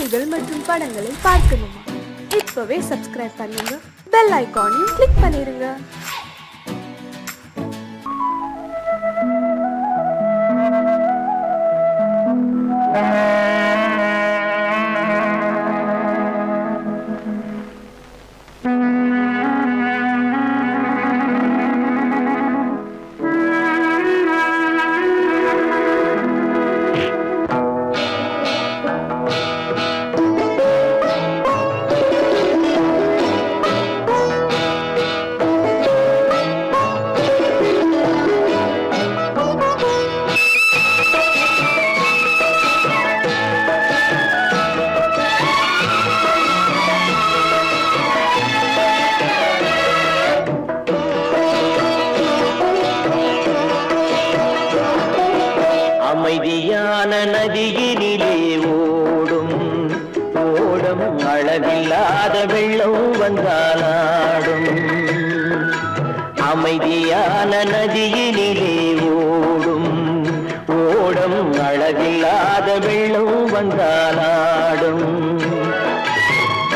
பாடல்கள் மற்றும் படங்களை பார்க்கணுமா? இப்பவே சப்ஸ்கிரைப் பண்ணுங்க, பெல் ஐகானையும் கிளிக் பண்ணிருங்க. அமைதியான நதியினிலே ஓடும் ஓடம் அளவில்லாத வெள்ளம் வந்தாலாடும். அமைதியான நதியினிலே ஓடும் ஓடம் அளவில்லாத வெள்ளம் வந்தாலாடும்.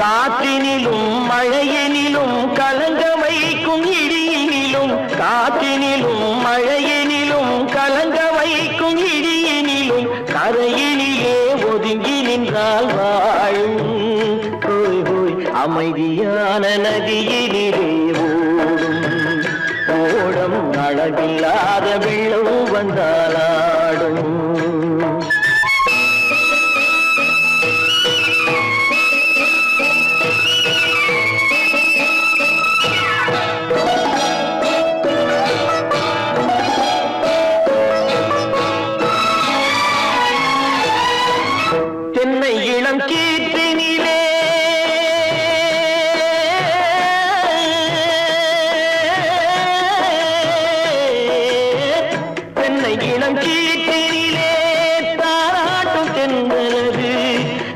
காற்றினிலும் மழையினிலும் கலங்க வைக்கும் இடியினிலும், காற்றினிலும் மழையினிலும் கலங்க வைக்கும் இடியினிலும், கரையினிலே ஒதுங்கி நின்றால் வாழும். ஹோய் ஹோய் அமைதியான நதியினிலே ஓடும் ஓடம் அளவில்லாத வெள்ளம் வந்தாலாடும். தென்னை இளம் கீற்றினிலே தென்னை இளம் கீற்றினிலே தாராட்டும் தென்றலது.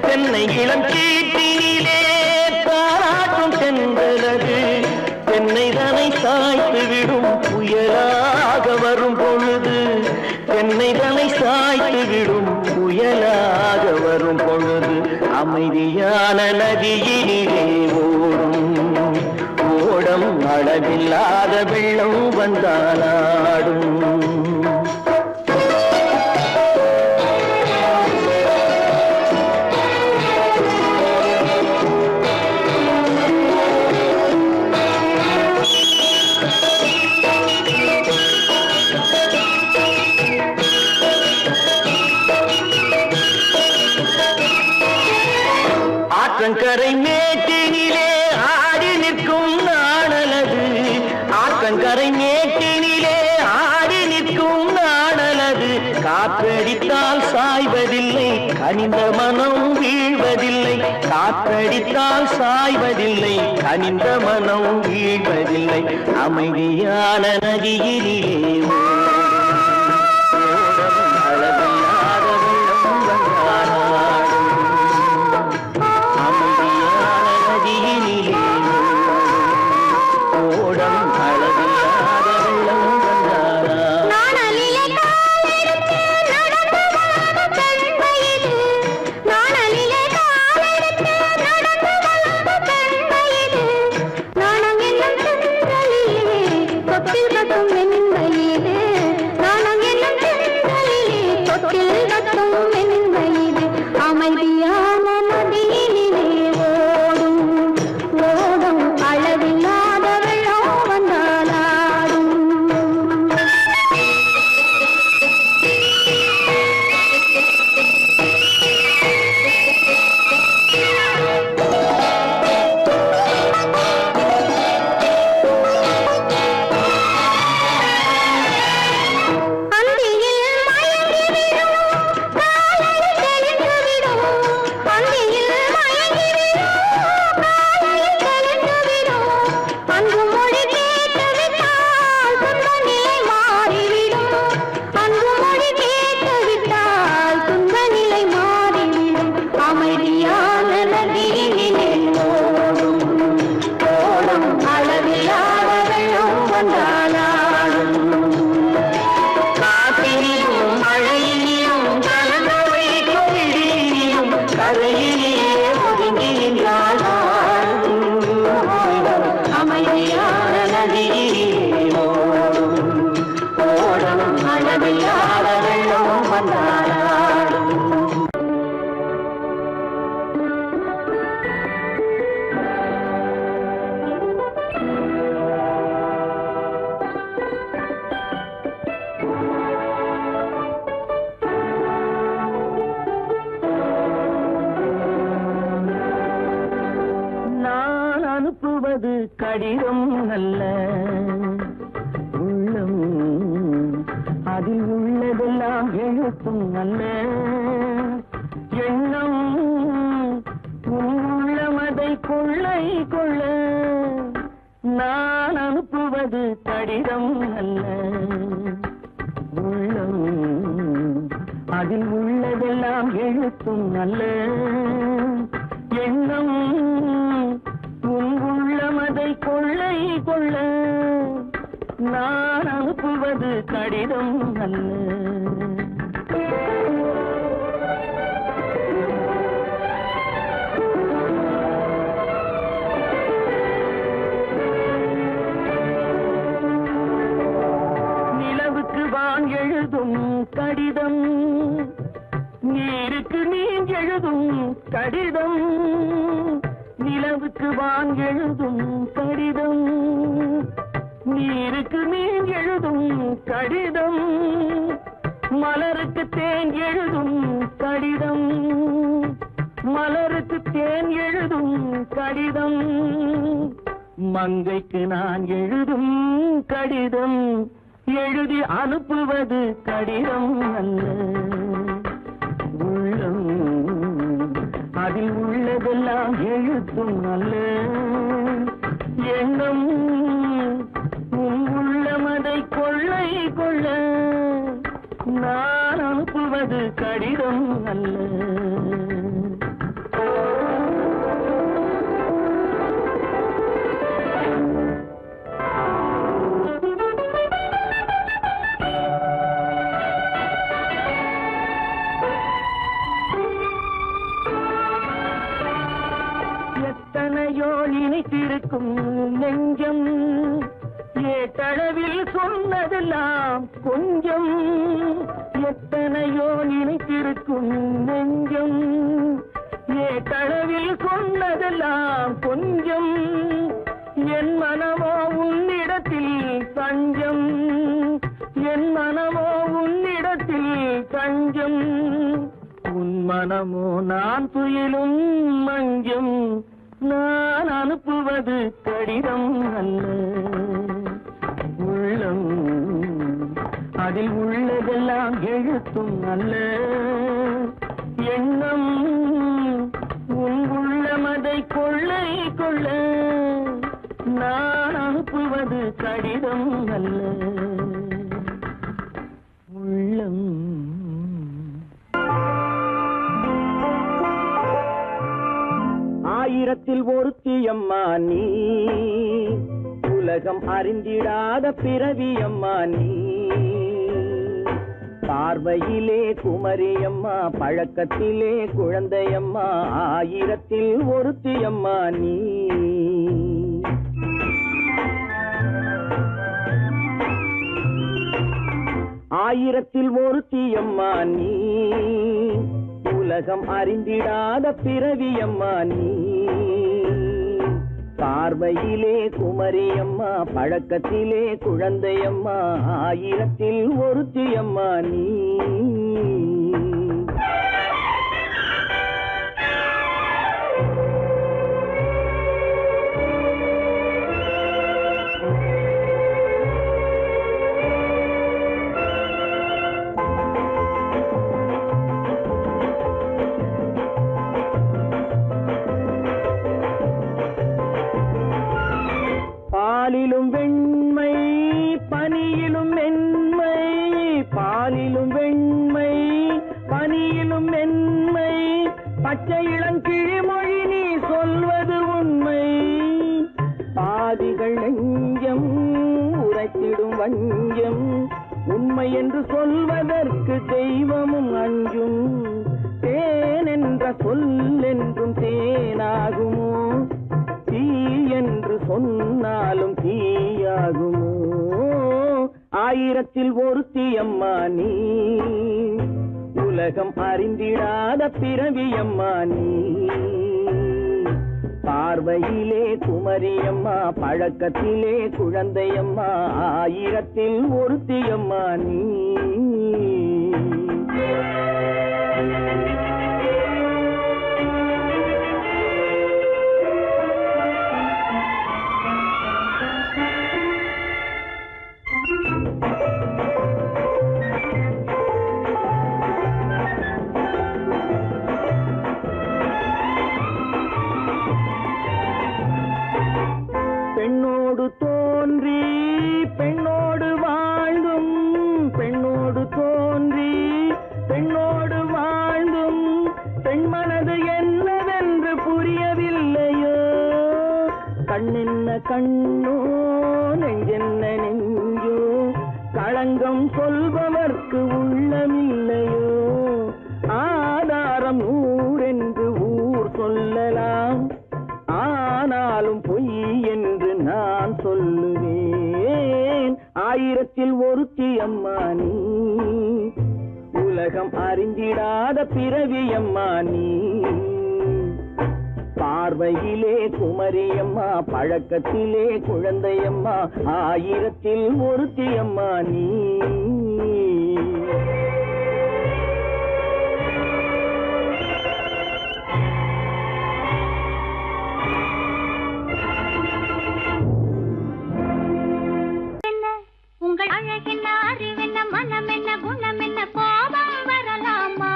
தென்னை இளம் கீற்றினிலே தாராட்டும் தென்றலது. தென்னை தனை சாய்த்து விடும் புயலாக வரும் பொழுது, தென்னை தனை சாய்த்து விடும் புயலாக வரும் பொழுது, அமைதியான நதியினிலே ஓடும் ஓடம் அளவில்லாத வெள்ளம் வந்தாலாடும். ஆற்றங்கரை மேட்டினிலே ஆடி நிற்கும் நாணலது. ஆற்றங்கரை மேட்டினிலே ஆடி நிற்கும் நாணலது. காற்றடித்தால் சாய்வதில்லை, கனிந்த மனம் வீழ்வதில்லை. காற்றடித்தால் சாய்வதில்லை, கனிந்த மனம் வீழ்வதில்லை. அமைதியான நதியினிலே கரையிலே அனுப்புவது கடிதம் அல்ல உள்ளம் அதில் உள்ளதெல்லாம் எழுத்தும் அல்ல எண்ணம் உள்ளமதை கொள்ளை கொள்ள நான் அனுப்புவது கடிதம் அல்ல உள்ளம் அதில் உள்ளதெல்லாம் எழுத்தும் அல்ல எண்ணம் உள்ளமதை கொள்ளை கொள்ள நான் அனுப்புவது கடிதம் அல்ல எழுதும் கடிதம் நீருக்கு நீர் எழுதும் கடிதம் நிலவுக்கு வான் எழுதும் கடிதம் நீருக்கு நீர் எழுதும் கடிதம் மலருக்கு தேன் எழுதும் கடிதம் மலருக்கு தேன் எழுதும் கடிதம் மங்கைக்கு நான் எழுதும் கடிதம் எழுதி அனுப்புவது கடிதம் அல்ல உள்ளம் அதில் உள்ளதெல்லாம் எழுத்தும் அல்ல எண்ணம் உள்ளமதை கொள்ளை கொள்ள நான் அனுப்புவது கடிதம் அல்ல இணைத்திருக்கும் நெஞ்சம் ஏட்டளவில் சொன்னதெல்லாம் கொஞ்சம் எத்தனையோ நினைத்திருக்கும் நெஞ்சம் ஏட்டளவில் சொன்னதெல்லாம் கொஞ்சம் என் மனமோ உன்னிடத்தில் தஞ்சம் என் மனமோ உன்னிடத்தில் தஞ்சம் உன் மனமோ நான் துயிலும் மஞ்சம் நான் அனுப்புவது கடிதம் அல்ல உள்ளம் அதில் உள்ளதெல்லாம் எழுத்தும் அல்ல எண்ணம் உன் உள்ளமதை கொள்ளை கொள்ள நான் அனுப்புவது கடிதம் அல்ல உள்ளம் ஆயிரத்தில் ஒருத்தியம்மா நீ உலகம் அறிந்திடாத பிறவியம்மா நீ பார்வையிலே குமரியம்மா பழக்கத்திலே குழந்தையம்மா ஆயிரத்தில் ஒருத்தியம்மா நீ ஆயிரத்தில் ஒருத்தியம்மா நீ உலகம் அறிந்திடாத பிறவியம்மா நீ பார்வையிலே குமரியம்மா பழக்கத்திலே குழந்தையம்மா ஆயிரத்தில் ஒருத்தியம்மா நீ பாலிலும் வெண்மை பனியிலும் மென்மை பாலிலும் வெண்மை பனியிலும் மென்மை பச்சை இளங்கிழிமொழி நீ சொல்வது உண்மை பாதிகள் நெஞ்சம் உரைத்திடும் வஞ்சம் உண்மை என்று சொல்வதற்கு தெய்வமும் அஞ்சும் தேன் என்ற சொல் என்றும் தேனாகுமோ தீ என்று சொன்னாலும் தீயாகுமோ ஆயிரத்தில் ஒருத்தியம்மா நீ உலகம் அறிந்திடாத பிறவியம்மா நீ பார்வையிலே குமரியம்மா பழக்கத்திலே குழந்தையம்மா ஆயிரத்தில் ஒருத்தியம்மா நீ கண்ணென்ன கண்ணோ நெஞ்சென்ன நெஞ்சோ களங்கம் சொல்பவர்க்கு உள்ளமில்லையோ ஆதாரம் ஊரென்று ஊர் சொல்லலாம் ஆனாலும் பொய் என்று நான் சொல்லுவேன் ஆயிரத்தில் ஒருத்தி அம்மா நீ உலகம் அறிந்திடாத பிறவி அம்மா நீ பார்வையிலே குமரியம்மா பழக்கத்திலே குழந்தையம்மா ஆயிரத்தில் ஒருத்தி அம்மா நீ உங்கள் அழகென்ன அறிவென்ன மனம் என்ன குணம் என்ன கோபம் வரலாமா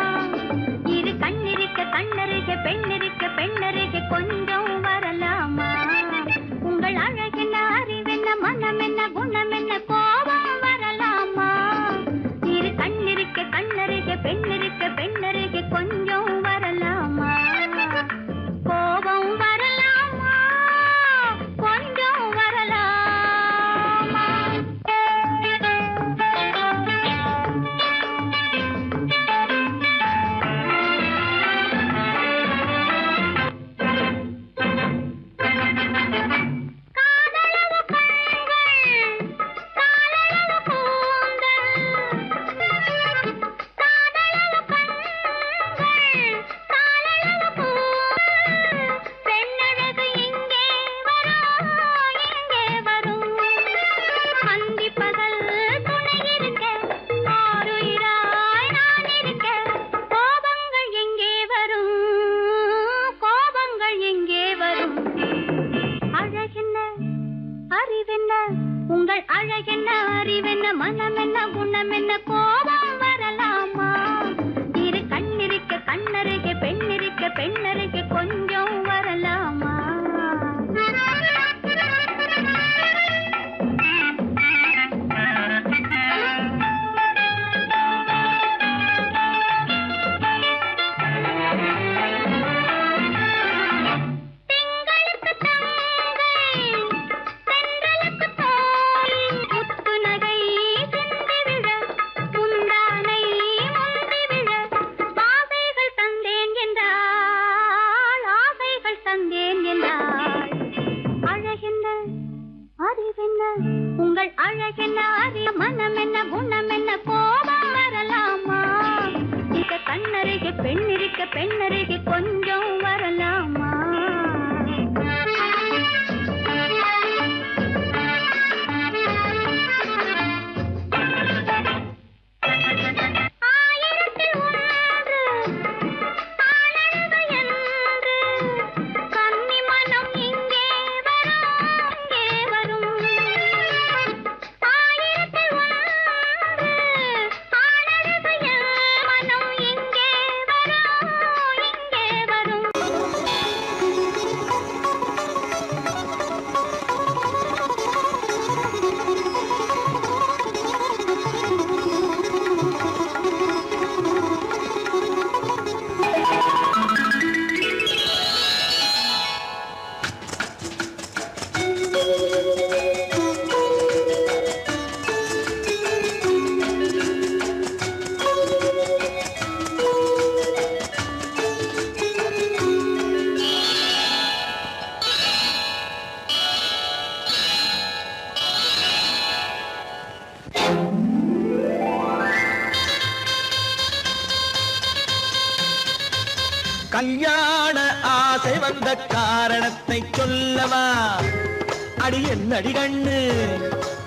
இரு கண்ணிருக்க கண்ணருக பெண்ணிருக்க பெண்ணருக கொஞ்சம் வரலாமா உங்கள் அழகென்ன அறிவென்ன மனம் என்ன குணம் என்ன கோபம் வரலாமா இரு கண்ணிருக்க கண்ணருக பெண்ணிருக்க பெண்ணருக கொஞ்சம் வரலாமா கோபம் வரலாமா கொஞ்சம் வரலாமா உங்கள் அழகென்ன அறிவென்ன மனம் என்ன குணம் என்ன கோபம் வரலாமா இரு கண்ணிருக்க கண்ணருக பெண்ணிருக்க பெண்ணருக கொஞ்சம் வரலாமா உங்கள் அழகென்ன அறிய மனம் என்ன குணம் என்ன கோபம் வரலாமா இத கண்ணருக பெண்ணிருக்க பெண்ணருக கொஞ்சம் வரலாமா கல்யாண ஆசை வந்த காரணத்தை சொல்லவா அடி என்னடி கண்ணு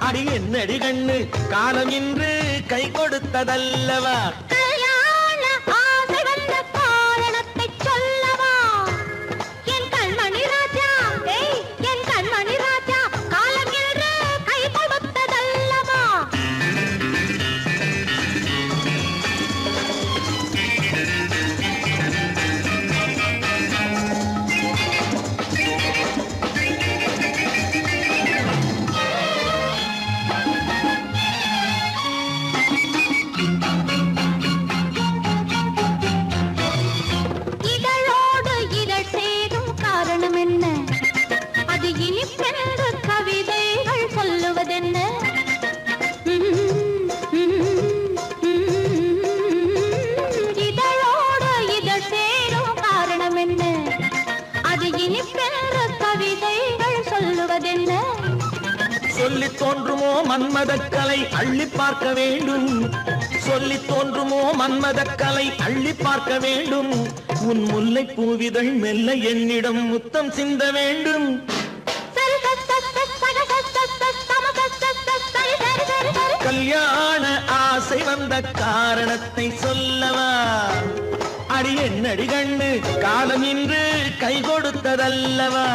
அடி என்னடி கண்ணு காலம் இன்று கை கொடுத்ததல்லவா சொல்லி தோன்றுமோ மன்மதக்கலை அள்ளி பார்க்க வேண்டும், சொல்லி தோன்றுமோ மன்மதக்கலை அள்ளி பார்க்க வேண்டும். உன் முல்லை பூவிதழ் மெல்ல என்னிடம் முத்தம் சிந்த வேண்டும். கல்யாண ஆசை வந்த காரணத்தை சொல்லவா? அடி என்னடி கண்ணு காலம் இன்று கை கொடுத்ததல்லவா?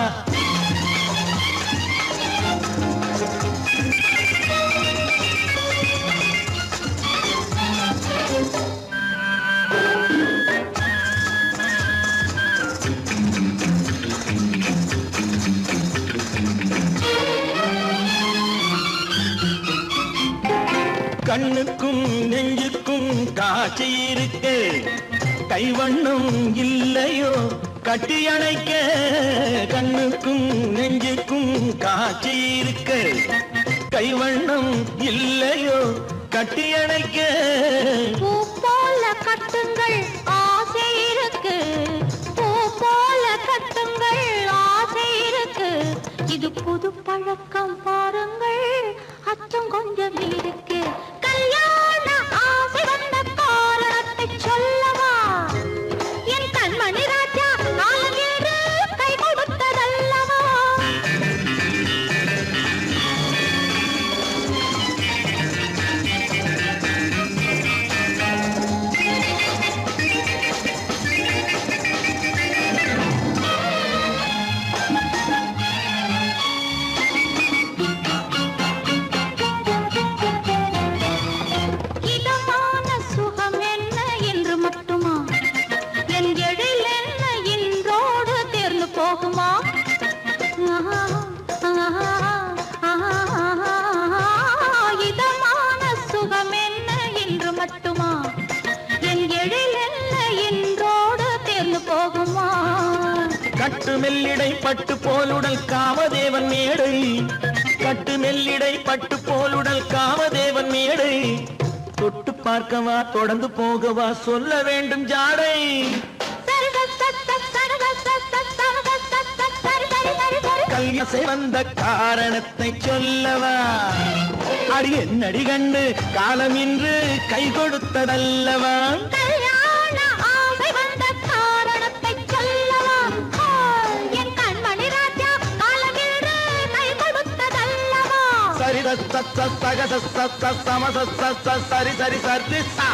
கண்ணுக்கும் நெஞ்சுக்கும் காட்சி இருக்கு, கைவண்ணம் இல்லையோ கட்டி அணைக்க. கண்ணுக்கும் நெஞ்சுக்கும் காட்சி இருக்கு, கைவண்ணம் இல்லையோ கட்டி அணைக்க. பூ போல கட்டுங்கள் ஆசை இருக்கு, பூ போல கட்டுங்கள் ஆசை இருக்கு. இது புது பழக்கம் பாருங்கள், அச்சம் கொஞ்சம் இருக்கு. கல்யாண ஆசை வந்த காரணத்தை சொல்லவா? என் கண்மணி ராஜா காலம் என்று கை கொடுத்ததல்லவா? இதமான சுகம் என்ன என்று மட்டுமா? என் எழில் என்ன இன்றோடு தேர்ந்து போகுமா? இதமான சுகம் என்ன என்று மட்டுமா? என் எழில் என்ன இன்றோடு தேர்ந்து போகுமா? கட்டு மெல்லிடை பட்டு போலுடல் காமதேவன் மேடை, கட்டு மெல்லிடை பட்டு போலுடல் காமதேவன் மேடை. தொட்டு பார்க்கவா தொடர்ந்து போகவா சொல்ல வேண்டும் ஜாடை. கல்யாண வந்த காரணத்தை சொல்லவா? அடி என்னடி கண்டு காலம் இன்று கை கொடுத்ததல்லவா? கல்யாண ஆசை வந்த காரணத்தை சொல்லவா? என் கண்மணி ராஜா காலம் என்று கை கொடுத்ததல்லவா? சரி சக சம சரி சரி சரி சா.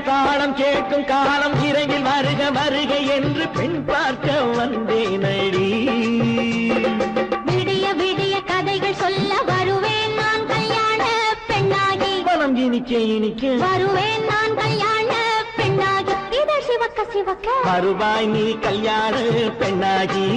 தாளம் கேட்கும் காலம் விரைவில் வருக வருக என்று பெண் பார்க்க வந்தேனடி. விடிய விடிய கதைகள் சொல்ல வருவேன் நான் கல்யாண பெண்ணாகி. மனம் இனிக்க இனிக்க வருவேன் நான் கல்யாண பெண்ணாகி. இது சிவக்க சிவக்க வருவாய் நீ கல்யாண பெண்ணாகி.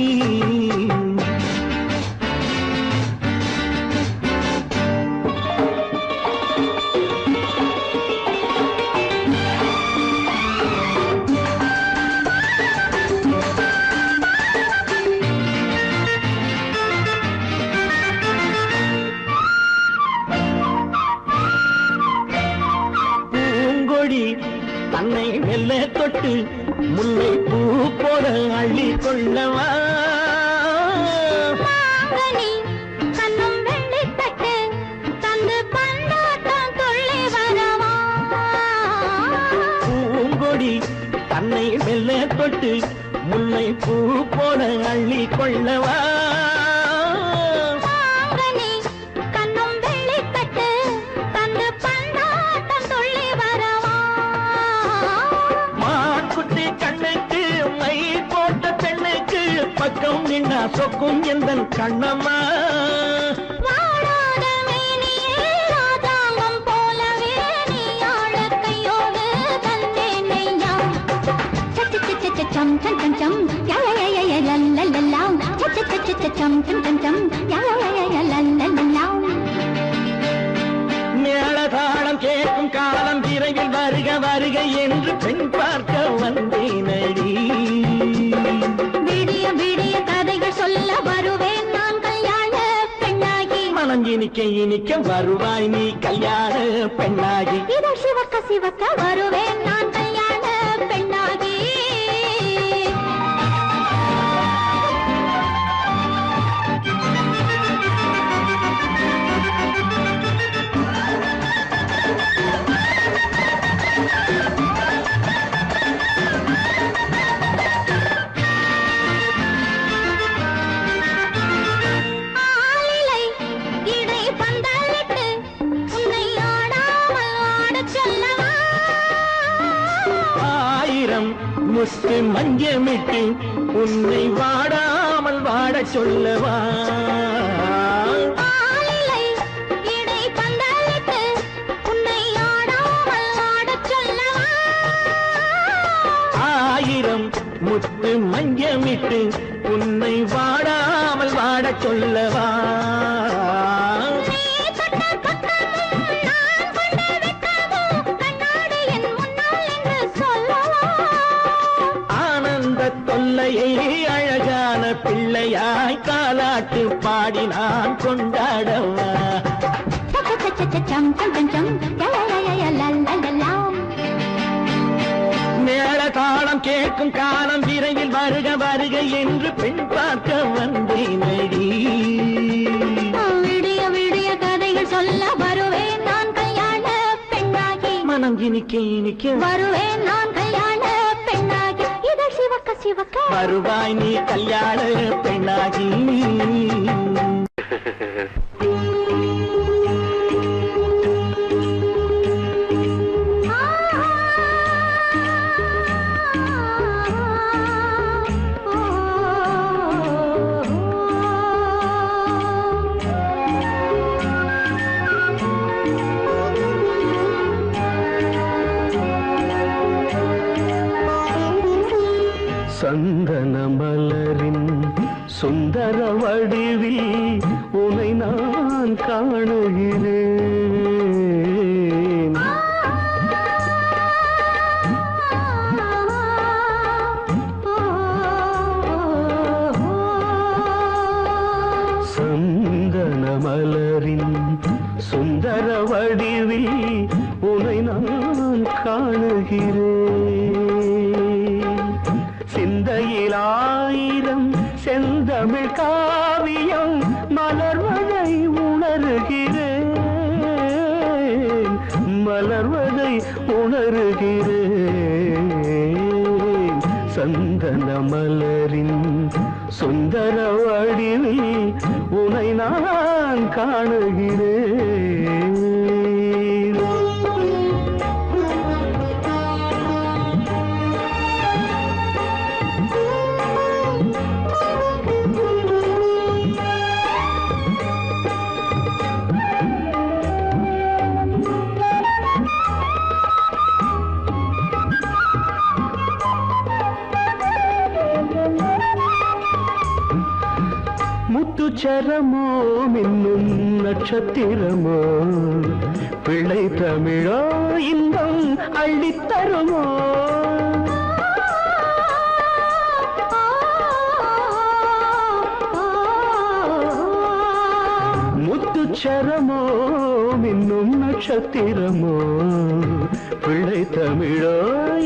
தன்னை மெல்ல தொட்டு முல்லை பூ போல அள்ளி கொள்ளவா? கண்ணும் வெள்ளி தட்டு தந்து பந்தாட்டம் துள்ளி வரவா? பூங்கொடி தன்னை மெல்ல தொட்டு முல்லை பூ போல அள்ளி கொள்ளவா? பக்கம் நின்னா சொக்கும் எந்தன் கண்ணம்மா. வாழாத மேனியே ராஜாங்கம் போலவே நீ ஆழ கையோடு தந்தேனையா. சம் சம் சம் சம் யா யா யா யா லல்லல்லா. சம் சம் சம் யா யா யா யா லல்லல்லா. மேளதாளம் கேட்கும் காலம் விரைவில் வருக வருக என்று பெண் பார்க்க வந்தேனடி. விடிய விடிய கதைகள் சொல்ல வருவேன் நான் கல்யாண பெண்ணாகி. மனம் இனிக்க இனிக்க வருவாய் நீ கல்யாண பெண்ணாகி. இதழ் சிவக்க சிவக்க வருவேன் நான் கல்யாண பெண்ணாகி. ஆளிலை இடை பந்தலிட்டு உன்னை ஆடாமல் ஆடச் சொல்லவா. ஆயிரம் முத்து மஞ்சமிட்டு உன்னை வாடாமல் வாடச் சொல்லவா. ஆளிலை இடை பந்தலிட்டு உன்னை ஆடாமல் ஆடச் சொல்லவா. ஆயிரம் முத்து மஞ்சமிட்டு உன்னை வாடாமல் வாடச் சொல்லவா. நீ தொட்ட பக்கமும் நான் கொண்ட வெட்கமும் கண்ணாடி என் முன்னால் என்று சொல்லவா. ஆனந்த தொல்லையை அழகான பிள்ளையாய் காலாட்டு பாடி நான் கொண்டாடவா. சம் சம் சம் சம் லலலலலலலலலா. மேள தாளம் கேட்கும் காலம் விரைவில் வருக வருக என்று பெண் பார்க்க வந்தேனடி. விடிய விடிய கதைகள் சொல்ல வருவேன் நான் கல்யாண பெண்ணாகி. மனம் இனிக்க இனிக்க வருவேன் நான் கல்யாண பெண்ணாகி. இதழ் சிவக்க சிவக்க வருவாய் நீ கல்யாண பெண்ணாகி. சந்தன மலரின் சுந்தர வடிவில் உனை நான் காணுகிறேன். சந்தன மலரின் சுந்தர வடிவில் உனை நான் காணுகிறேன். சிந்தையிலாயிரம் செந்தமிழ் காவியம் மலர்வதை உணர்கிறேன். மலர்வதை உணர்கிறேன். சந்தன மலரின் சுந்தர வடிவில் உனை நான் காணுகிறேன். முத்துச்சரமோ மின்னும் நட்சத்திரமோ பிள்ளை தமிழோ இன்பம் அள்ளித்தருமோ. முத்துச்சரமோ மின்னும் நட்சத்திரமோ பிள்ளை தமிழோ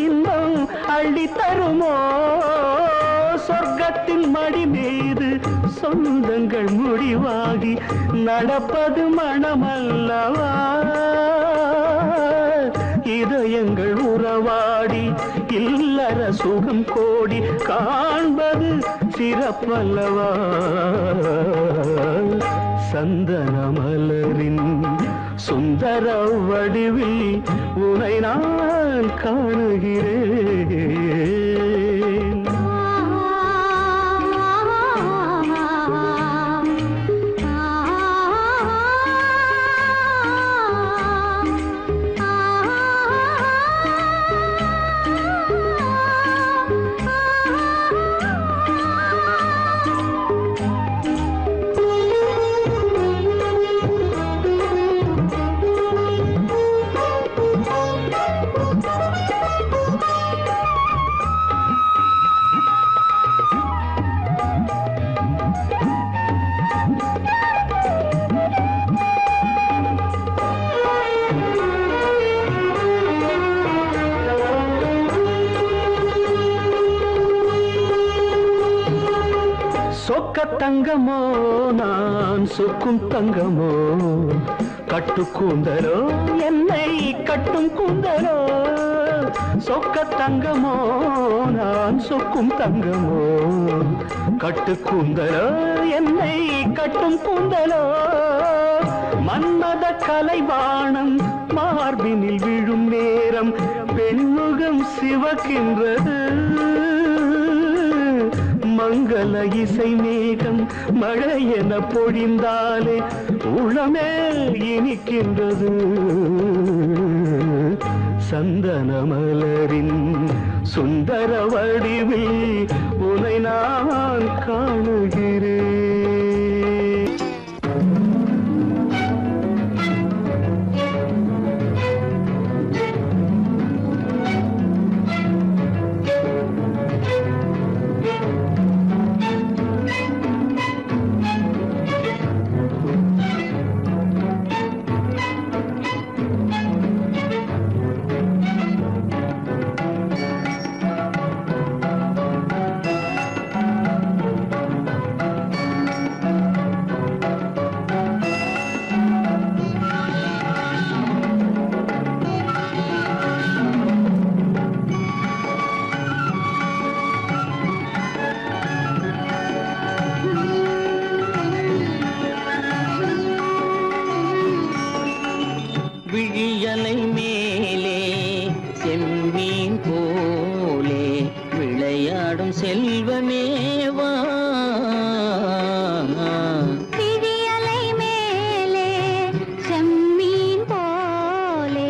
இன்பம் அள்ளித்தருமோ. சொர்க்கத்தின் மடி மீது சொந்தங்கள் முடிவாகி நடப்பது மனமல்லவா. இதயங்கள் உறவாடி இல்லற சுகம் கோடி காண்பது சிறப்பல்லவா. சந்தன மலரின் சுந்தர வடிவில் உனை நான் காணுகிறேன். தங்கமோ நான் சொக்கும் தங்கமோ கட்டு கூந்தலோ என்னை கட்டும் கூந்தலோ சொக்க தங்கமோ நான் சொக்கும் தங்கமோ கட்டு கூந்தலோ என்னை கட்டும் கூந்தலோ மன்மத கலைவாணம் மார்பினில் விழும் நேரம் பெண்முகம் சிவக்கின்றது மங்கள இசை மேகம் மழை என பொழிந்தாலே உளமே இனிக்கின்றது சந்தன மலரின் சுந்தர வடிவில் உனை நான் காணுகிறேன். விழியலை மேலே செம்மீன் போலே விளையாடும் செல்வமேவா விழியலை மேலே செம்மீன் போலே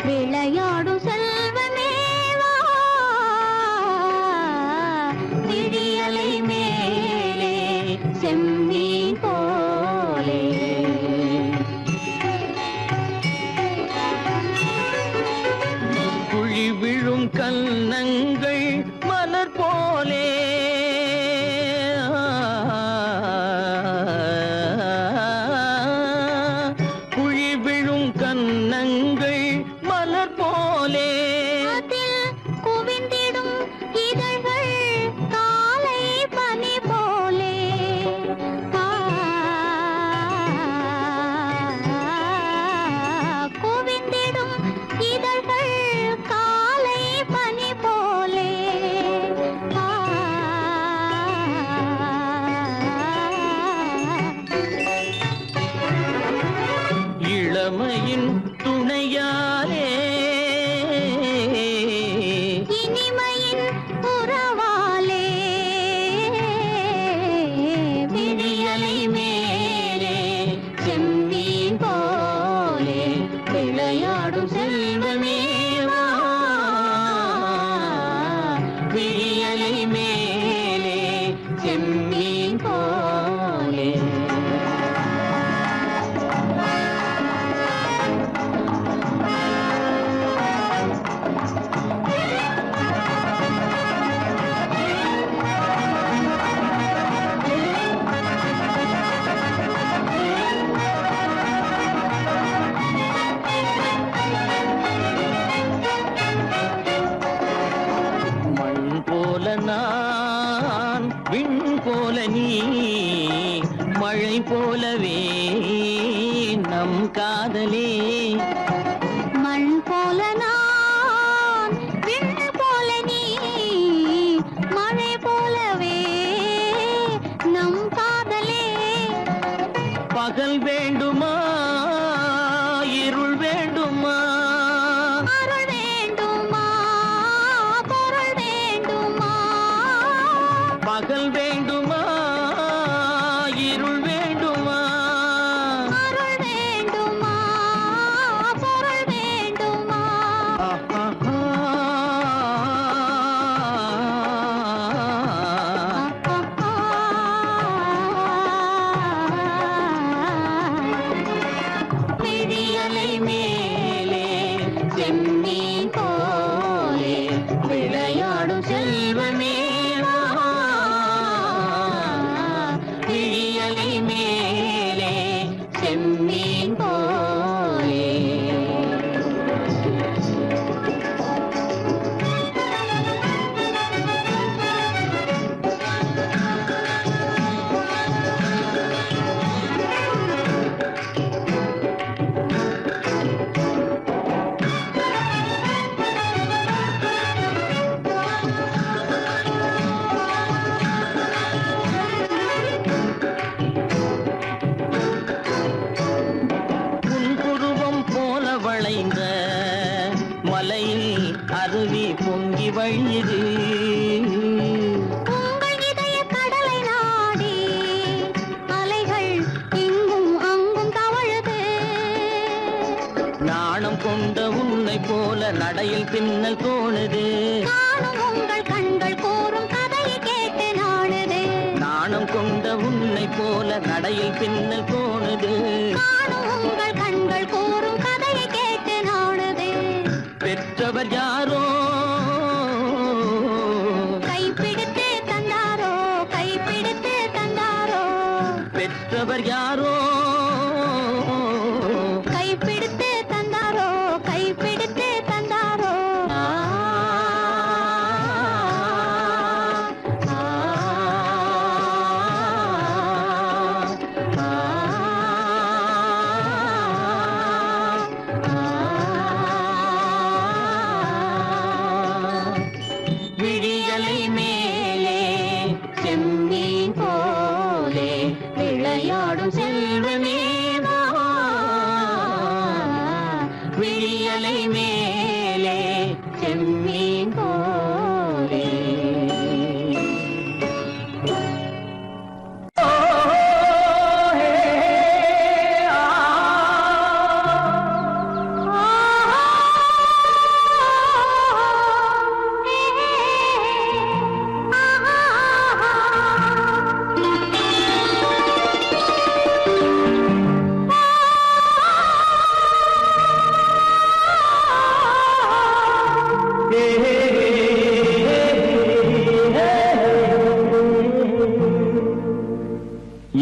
விளையாடும் செல்வமேவா விழியலை மேலே செம்மீன் போலே குழி விழும் கன்னங்கள் மலர் போலே குழி விழும் கன்னங்கள் மலர் போலே அதில் குவிந்திடும் இதழ்கள் காலை பனி போலே குவிந்திடும் இதழ்கள் காலை பனி போலே இளமையின் துணையாலே இனிமையின் உறவாலே விழியலை மேலே செம்மீன் போலே விளையாடும் செல்வமேவா விழியலை மேலே செம்மீன் போலே மண் போல நான் விண் போல நீ மழை போலவே நம் காதலே மண் போல நான் விண் போல நீ மழை போலவே நம் காதலே பகல் வேண்டுமா இருள் வேண்டுமா அருள் வேண்டுமா பொருள் வேண்டுமா பகல் வேண்டுமா இருள் வேண்டுமா அருள் வேண்டுமா பொருள் வேண்டுமா வழியுது. உங்கள் இதய கடலை நாடி அலைகள் இங்கும் அங்கும் தவழுது. நாணம் கொண்ட உன்னை போல நடையில் பின்னல் தோணுது. நானும் உங்கள் கண்கள் கூறும் கதையை கேட்டு நாடுது. நாணம் கொண்ட உன்னை போல நடையில் பின்னல் தோணுது. நானும் உங்கள் கண்கள் கூறும் கதையை கேட்டு நாடுது. பெற்றவர் யாரோ கைப்பிடித்து தந்தாரோ கைப்பிடித்து தந்தாரோ. பெற்றவர் யாரோ கைப்பிடித்து தந்தாரோ கைப்பிடித்து தந்தாரோ. விழியலை மேலே செம்மீன் போலே விளையாடும் செல்வமே வா. விழியலை மேலே செம்மீன் போலே.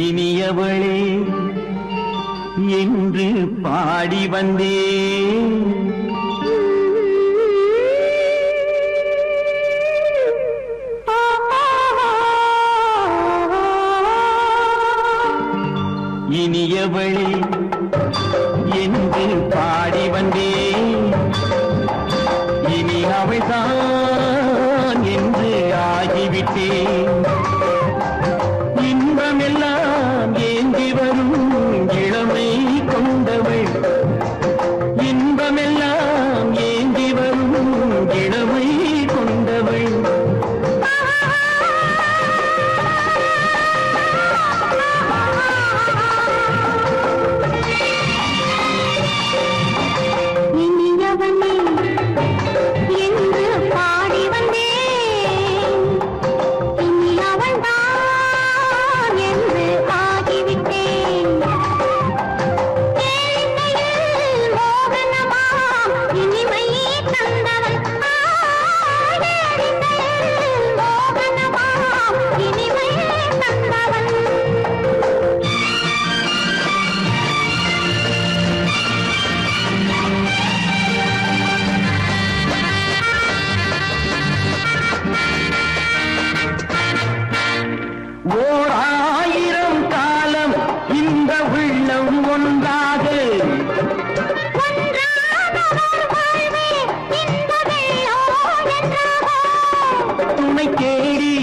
இனியவளே என்று பாடி வந்தேன். இனியவளே என்று பாடி வந்தேன். இனி அவள்தான் என்று ஆகிவிட்டேன். இன்பமெல்லாம் ஏந்தி வரும் இளமை கொண்டவள். இன்பமெல்லாம் ஏந்தி வரும் இளமை கொண்டவள். இனியவனே என்று பாடி வந்தேன். இனி அவள்தான் என்று ஆகிவிட்டேன். ஏழையில் மோகனமாம் இனிமை தந்தவன். ஏழையில் மோகனமாம் இனிமை தந்தவன். ஓர் ஆயிரம் காலம் இந்த உள்ளம் ஒன்றாக ஒன்றானவர் வாழ்வே இன்பமெல்லோ என்றாகோ. உன்னை தேடி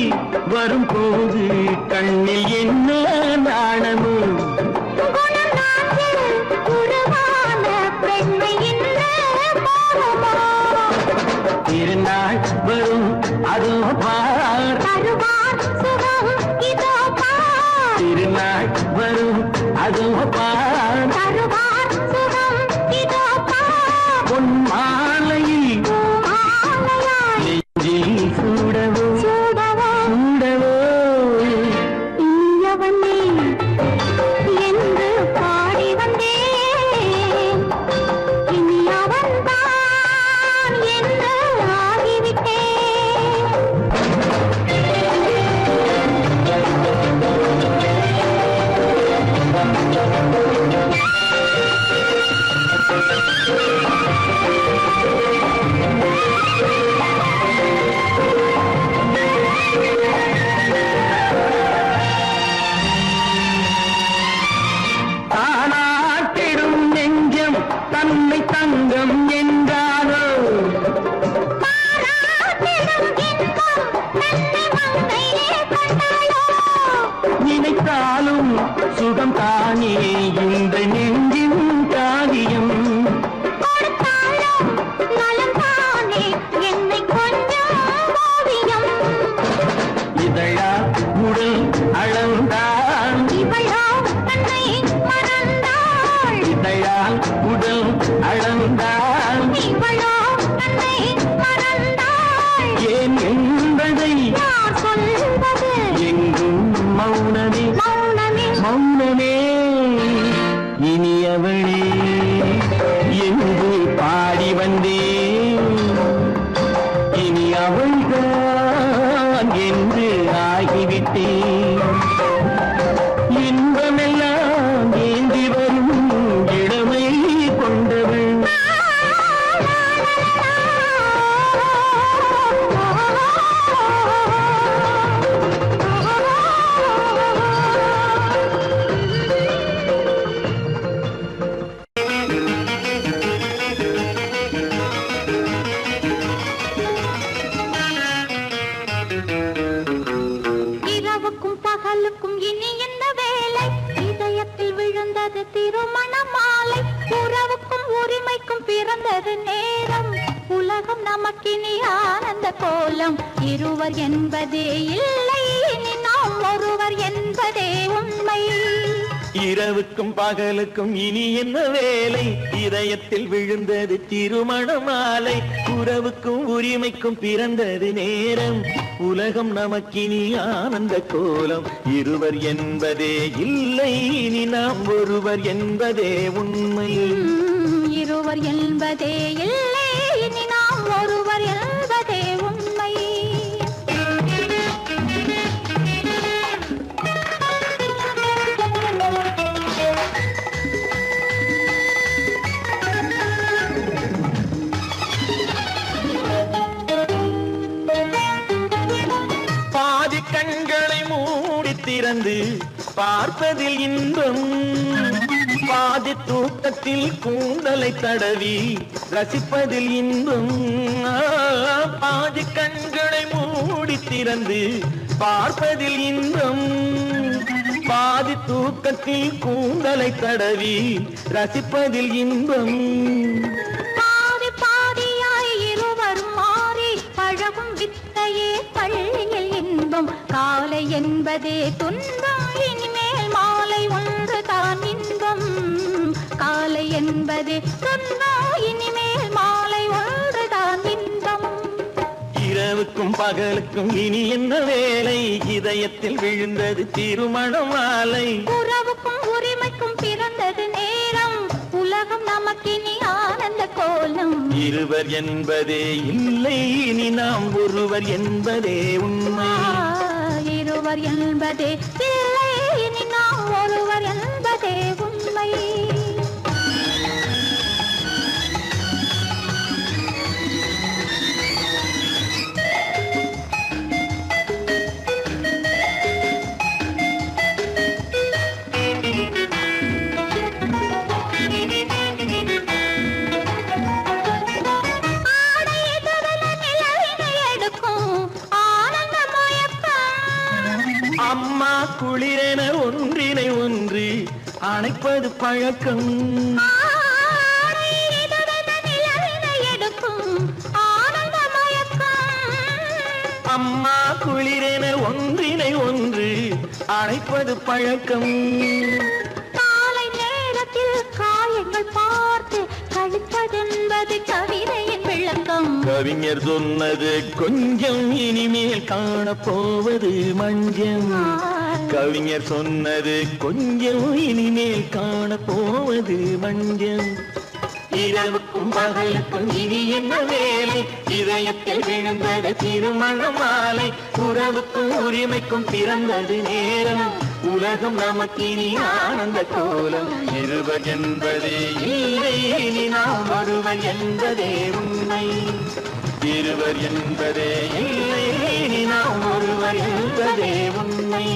வரும்போது கண்ணில் என்ன நாணமோ. குணம் நாட்டில் உருவான பெண்மை இன்று போகுமோ. திருநாள் வரும் அதோ பார். தருவார் சுகம் இதோ பார். திருநாள் வரும் அதோ பார். தருவார் சுகம் இதோ பார். பொன் மாலையில் பூமாலையாய் நெஞ்சில் சூடவோ சூடவோ. சூடவோ. இனியவனே என்று பாடி வந்தேன். இனி அவன்தான் என்று ஆகிவிட்டேன். தானாட்டிடும் நெஞ்சம் தன்னை தங்கம் என்றாரோ. பாராட்டிடும் இன்பம் தன்னை மங்கையே கண்டாளோ. நினைத்தாலும் சுகம் தானே இந்த நெஞ்சின் காரியம். கொடுத்தாலும் நலம் தானே என்னை கொஞ்சம் இனியவளே என்று பாடி வந்தேன். இனி அவள்தான் என்று ஆகிவிட்டேன். இன்பமெல்லாம் ஏந்தி வரும் இளமை கொண்டவள். இரவுக்கும் பகலுக்கும் இனி என்ன வேலை? இதயத்தில் விழுந்தது திருமண மாலை. உறவுக்கும் உரிமைக்கும் பிறந்தது நேரம். உலகம் நமக்கினி ஆனந்த கோலம். இருவர் என்பதே இல்லை, இனி நாம் ஒருவர் என்பதே உண்மை. இரவுக்கும் பகலுக்கும் இனி என்ன வேலை? இதயத்தில் விழுந்தது திருமண மாலை. உறவுக்கும் உரிமைக்கும் பிறந்தது நேரம். உலகம் நமக்கினி ஆனந்த கோலம். இருவர் என்பதே இல்லை, இனி நாம் ஒருவர் என்பதே உண்மை. இருவர் என்பதே இல்லை, இனி நாம் ஒருவர் என்பதே உண்மை. பாதி கண்களை மூடி திறந்து பார்ப்பதில் இன்பம். பாதி தூக்கத்தில் கூந்தலை தடவி ரசிப்பதில் இன்பம். பாதி கண்களை மூடி திறந்து பார்ப்பதில் இன்பம். பாதி தூக்கத்தில் கூந்தலை தடவி ரசிப்பதில் இன்பம். பாதி பாதியாய் இருவரும் மாறி பழகும் வித்தையே பள்ளியில் இன்பம். காலை என்பதே துன்பம், இனிமேல் மாலை ஒன்று தான் இன்பம். காலை என்பதே துன்பம், இனிமேல் மாலை ஒன்று தான் இன்பம். இரவுக்கும் பகலுக்கும் இனி என்ன வேலை? இதயத்தில் விழுந்தது திருமண மாலை. உறவுக்கும் உரிமைக்கும் பிறந்தது நேரம். உலகம் நமக்கினி ஆனந்த கோலம். இருவர் என்பதே இல்லை, இனி நாம் ஒருவர் என்பதே உண்மை. இருவர் என்பதே இல்லை, இனி நாம் ஒருவர் என்பதே உண்மை. அம்மா குளிரென ஒன்றினை ஒன்று அணைப்பது பழக்கம். அம்மா குளிரென ஒன்றினை ஒன்று அணைப்பது பழக்கம். காலை நேரத்தில் காயங்கள் பார்த்து கழிப்பதென்பது கவிதையின் விளக்கம். கவிஞர் சொன்னது கொஞ்சம், இனிமேல் காணப்போவது மஞ்சம். கவிஞர் சொன்னது கொஞ்சம், இனிமேல் காணப்போவது மஞ்சம். இரவுக்கும் பகலுக்கும் இனி என்ன வேலை? இதயத்தில் விழுந்தது திருமண மாலை. உறவுக்கும் உரிமைக்கும் பிறந்தது நேரம். உலகம் நமக்கினி ஆனந்த கோலம். இருவர் என்பதே இல்லை, இனி நாம் ஒருவர் என்பதே உண்மை. இருவர் என்பதே இல்லை, இனி நாம் ஒருவர் என்பதே உண்மை.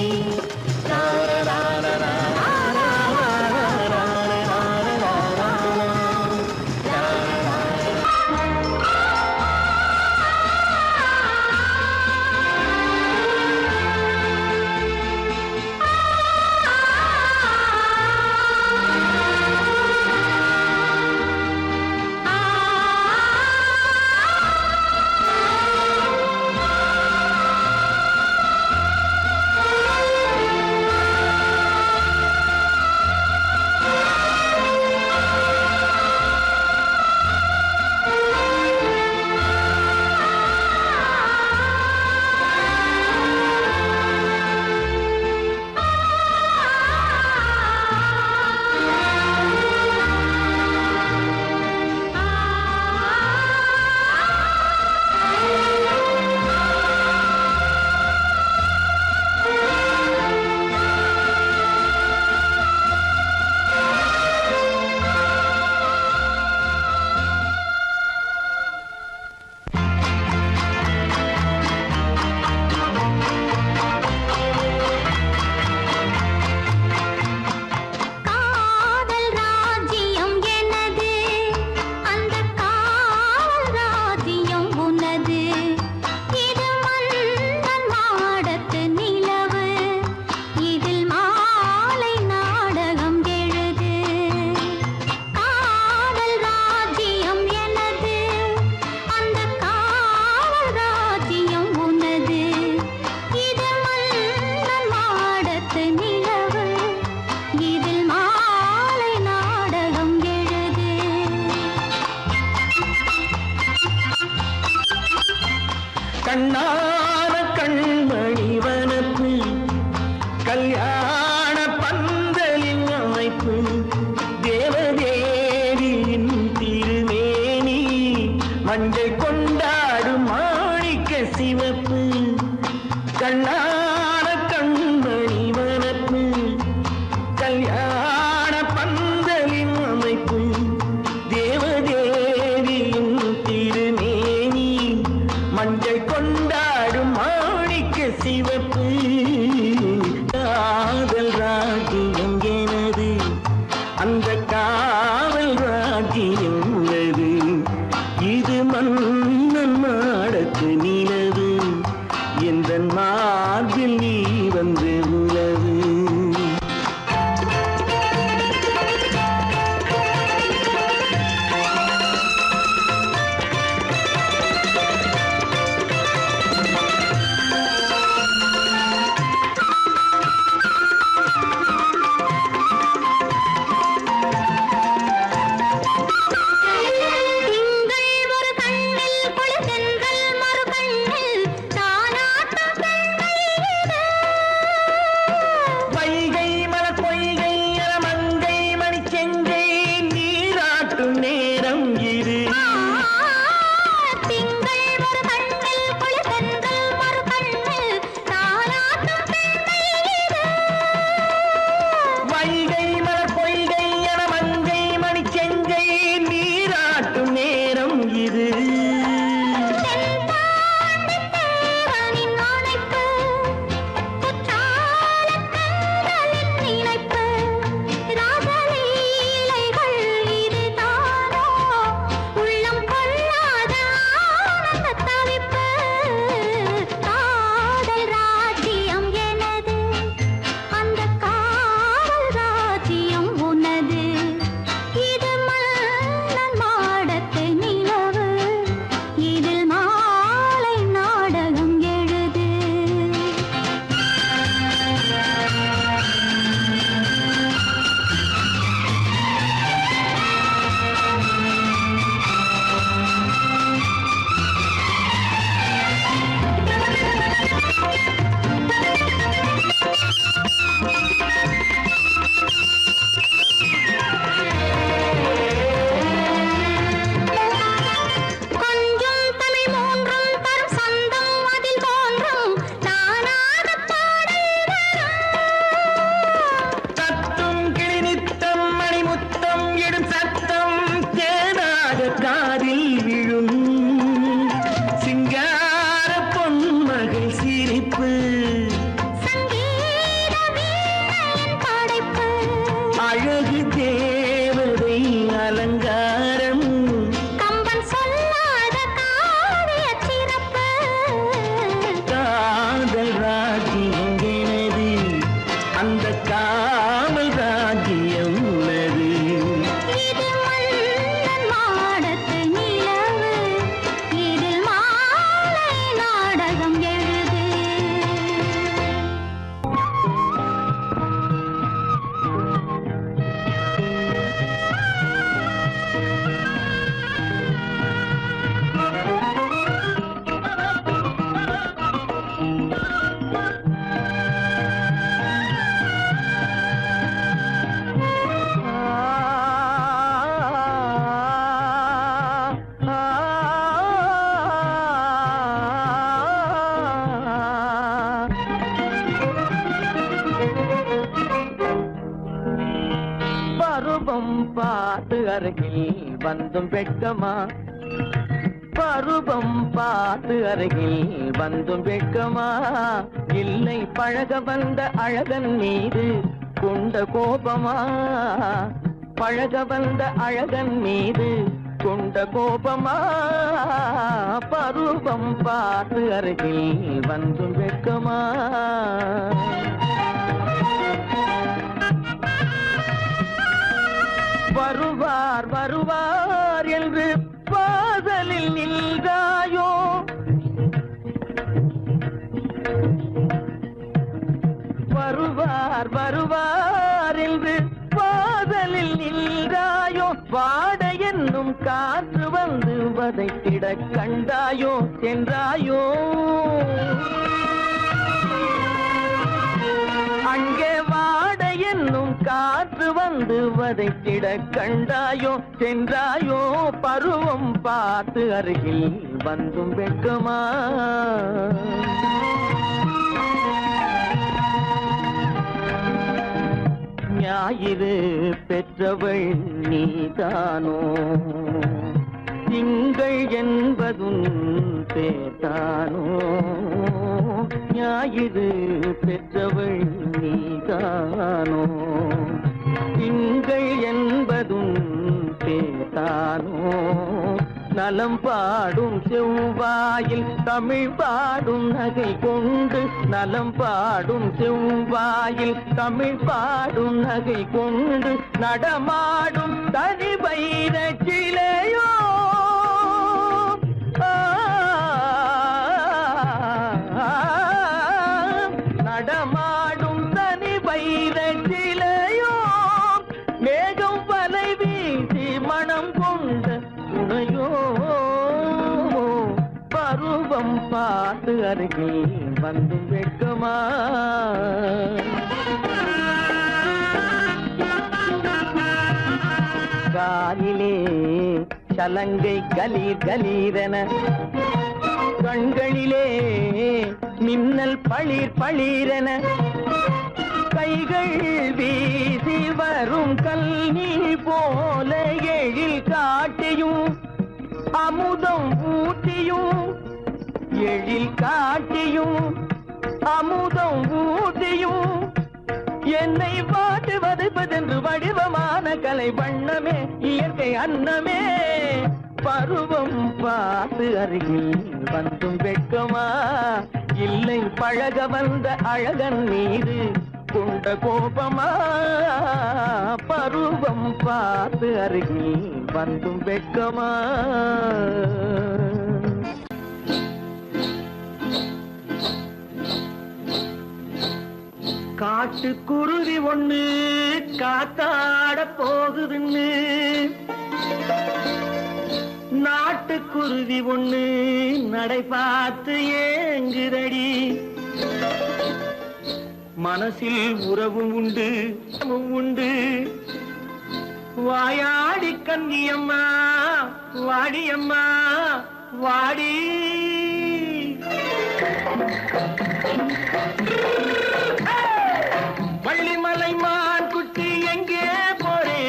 அந்த காவல் ராஜ்யம் உள்ளது. இது மன்னன் மாடத்து நிலவு, எந்த மார்பில் நீ வந்து உலவு. பார்த்து அருகில் வந்தும் வெட்கமா, பருவம் பார்த்து அருகில் வந்தும் வெட்கமா, இல்லை பழக வந்த அழகன் மீது கொண்ட கோபமா, பழக வந்த அழகன் மீது கொண்ட கோபமா, பருவம் பார்த்து அருகில் வந்தும் வெட்கமா. வருவார் வருவார் என்று வாசலில் நின்றாயோ, வருவார் வருவார் என்று வாசலில் நின்றாயோ, வாட என்னும் காற்று வந்து வதைத்திட கண்டாயோ சென்றாயோ, அங்கே வாட என்னும் காற்று வந்து வதைத்திட கண்டாயோ சென்றாயோ, பருவம் பார்த்து அருகில் வந்தும் வெட்கமா. ஞாயிறு பெற்றவள் நீதானோ, திங்கள் என்பதும் பேத்தானோ, ஞாயிறு பெற்றவள் நீதானோ, திங்கள் நலம் பாடும் செவ்வாயில் தமிழ் பாடும் நகை கொண்டு நலம் பாடும் செவ்வாயில் தமிழ் பாடும் நகை கொண்டு நடமாடும் தனி வைர சிலையோ நடமாடும் தனி வைர சிலையோ மேகம் வலை வீசி மனம் கொண்ட துணையோ பருவம் பார்த்து அருகில் வந்து வெட்கமா காலிலே சலங்கை கலீர் கலீரென கண்களிலே மின்னல் பளிர் பளிரென கைகள் வீசி வரும் கல்வி போல எழில் காட்டியும் அமுதம் ஊட்டியும் எழில் காட்டியும் அமுதம் ஊட்டியும் என்னை பாட்டு வதைப்பதென்று வடிவமான கலை வண்ணமே இயற்கை அன்னமே பருவம் பார்த்து அருகில் வந்தும் வெட்கமா இல்லை பழக வந்த அழகன் மீது கொண்ட கோபமா பருவம் பார்த்து அருகில் வந்தும் வெட்கமா காட்டு குருவி ஒண்ணு காத்தாட போகுதுன்னு நாட்டுக்குருவி ஒண்ணு நடை பார்த்து ஏங்குதடி மனசில் உறவும் உண்டு உண்டு வாயாடி கன்னியம்மா வாடியம்மா வாடி வள்ளிமலை மான் குட்டி எங்கே போறே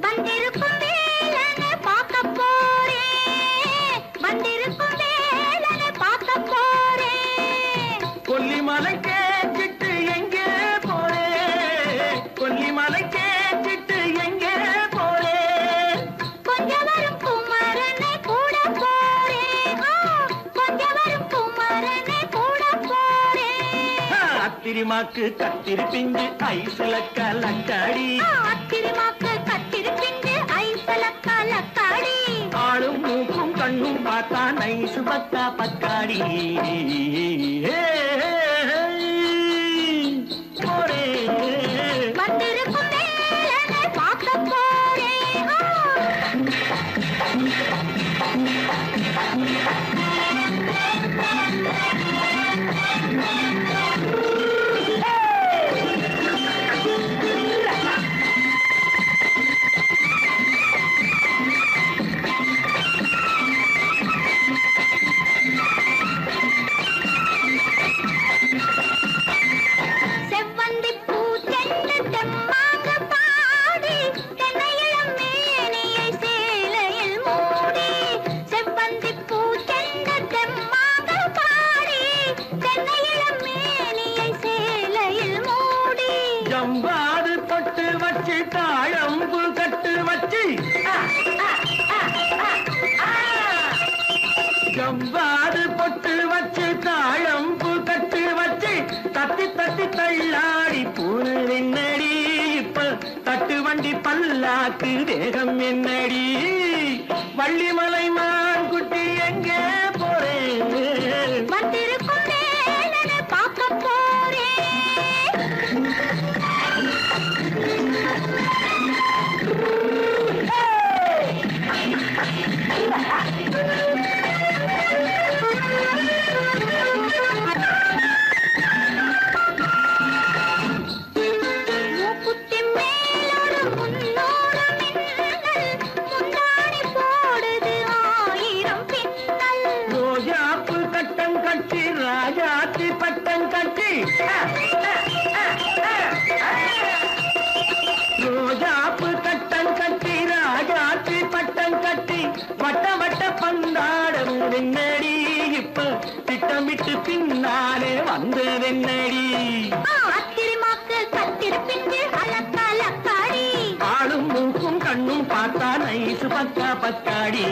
வந்திருக்கும் வேலனை பார்க்க போறேன் வந்திருக்கும் வேலனை பார்க்க போறேன் கொல்லிமலை கேட்டுட்டு எங்கே போறே கொல்லிமலை கேட்டுட்டு எங்கே போறே கொஞ்சம் வரும் குமரனை கூட போறேன் கொஞ்சம் வரும் குமரனை கூட போறேன் அத்திரிமாக்கு கத்திரி பிஞ்சு ஐசுல கலக்காடி அத்திரிமாக்கு கத்திரி பிஞ்சு ஐசல கலக்காடி ஆளும் மூக்கும் கண்ணும் பார்த்தா நைசு பக்கா பக்காடி போரே வந்திருக்கும் வேலனை பார்க்க போறேன் செவ்வந்தி பூ தென்று தெம்மாக பாடி தென்னையிளம் மேனியை சேலையில் மூடி செவ்வந்தி பூ தென்று தெம்மாக பாடி தென்னையிளம் மேனியை சேலையில் மூடி ஜம்பாது பொட்டு வச்சு தாழம்பு கட்டு வச்சு ஜம்பாது பொட்டு வச்சு தாழம்பு கட்டு வச்சு தட்டி தட்டி தள்ளாடி பூனு என்னடி இப்ப தட்டு வண்டி பல்லாக்கு தேகம் என்னடி வள்ளிமலை மான் குட்டி எங்கே போறேன் வந்திருக்கும் வேலனை பார்க்க போறேன் மூக்குத்தி மேலோடு முன்னோடு மின்னல் முந்தாணி போடுது ஆயிரம் பின்னல் ரோஜாப்பு கட்டம் கட்டி ராஜாத்தி பட்டம் கட்டி ரோஜாப்பு கட்டம் கட்டி ராஜாத்தி பட்டம் கட்டி வட்ட வட்ட பந்தாடம் என்னடி இப்ப திட்டமிட்டு பின்னாலே வந்ததென்னடி அத்திரிமாக்கு கத்திரி பிஞ்சு அலக்காடி ஆளும் மூக்கும் கண்ணும் பார்த்தா நைசு பக்கா பக்காடி